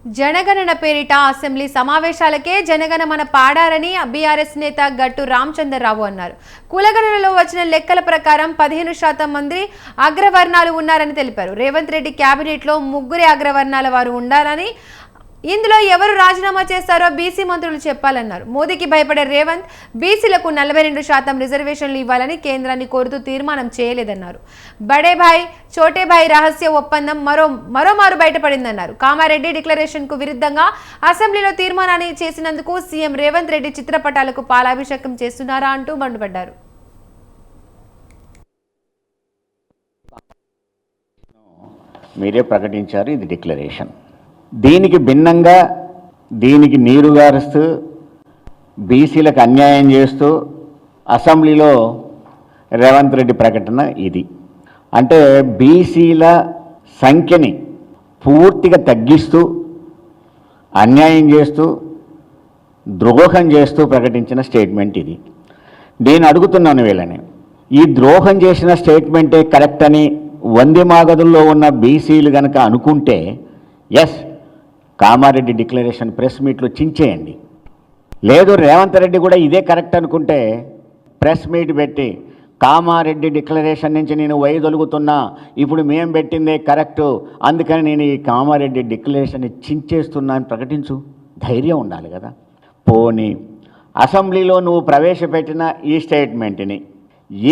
జనగణన పేరిట assembly సమావేశాలకే Jana Gana Mana పాడారని BRS నేత గట్టు రామచంద్రరావు అన్నారు. కులగణనలో వచ్చిన లెక్కల ప్రకారం 15% మంది అగ్రవర్ణాలు ఉన్నారని తెలిపారు. రేవంత్ రెడ్డి కేబినెట్ లో 3 అగ్రవర్ణాల వారు ఉండాలని, ఇందులో ఎవరు రాజీనామా చేస్తారో బీసీ మంత్రులు చెప్పాలన్నారు. మోదీకి భయపడే రేవంత్ బీసీలకు 42% రిజర్వేషన్లు ఇవ్వాలని కేంద్రాన్ని కోరుతూ తీర్మానం చేయలేదన్నారు. బడే భాయ్ చోటే భాయ్ రహస్య ఒప్పందం మరోమారు బయటపడిందన్నారు. కామారెడ్డి డిక్లరేషన్ కు విరుద్ధంగా అసెంబ్లీలో తీర్మానాన్ని చేసినందుకు సీఎం రేవంత్ రెడ్డి చిత్రపటాలకు పాలాభిషేకం చేస్తున్నారా అంటూ మండిపడ్డారు. మీరే ప్రకటించారు, ఇది డిక్లరేషన్. దీనికి భిన్నంగా దీనికి నీరుగారుస్తూ బీసీలకు అన్యాయం చేస్తూ అసెంబ్లీలో రేవంత్ రెడ్డి ప్రకటన ఇది. అంటే బీసీల సంఖ్యని పూర్తిగా తగ్గిస్తూ అన్యాయం చేస్తూ ద్రోహం చేస్తూ ప్రకటించిన స్టేట్మెంట్ ఇది. నేను అడుగుతున్నాను వీళ్ళని, ఈ ద్రోహం చేసిన స్టేట్మెంటే కరెక్ట్ అని వంది మాగదుల్లో ఉన్న బీసీలు కనుక అనుకుంటే ఎస్, కామారెడ్డి డిక్లరేషన్ ప్రెస్ మీట్లో చించేయండి. లేదు రేవంత్ రెడ్డి కూడా ఇదే కరెక్ట్ అనుకుంటే ప్రెస్ మీట్ పెట్టి కామారెడ్డి డిక్లరేషన్ నుంచి నేను వైదొలుగుతున్నా, ఇప్పుడు మేం పెట్టిందే కరెక్టు, అందుకని నేను ఈ కామారెడ్డి డిక్లరేషన్ని చించేస్తున్నా అని ప్రకటించు. ధైర్యం ఉండాలి కదా. పోనీ అసెంబ్లీలో నువ్వు ప్రవేశపెట్టిన ఈ స్టేట్మెంట్ని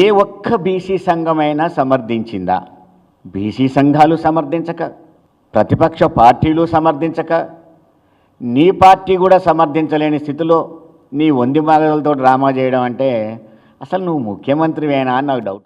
ఏ ఒక్క బీసీ సంఘమైనా సమర్థించిందా? బీసీ సంఘాలు సమర్థించక, ప్రతిపక్ష పార్టీలు సమర్థించక, నీ పార్టీ కూడా సమర్థించలేని స్థితిలో నీ వంది మాగలతో డ్రామా చేయడం అంటే అసలు నువ్వు ముఖ్యమంత్రివేనా అని నాకు డౌట్.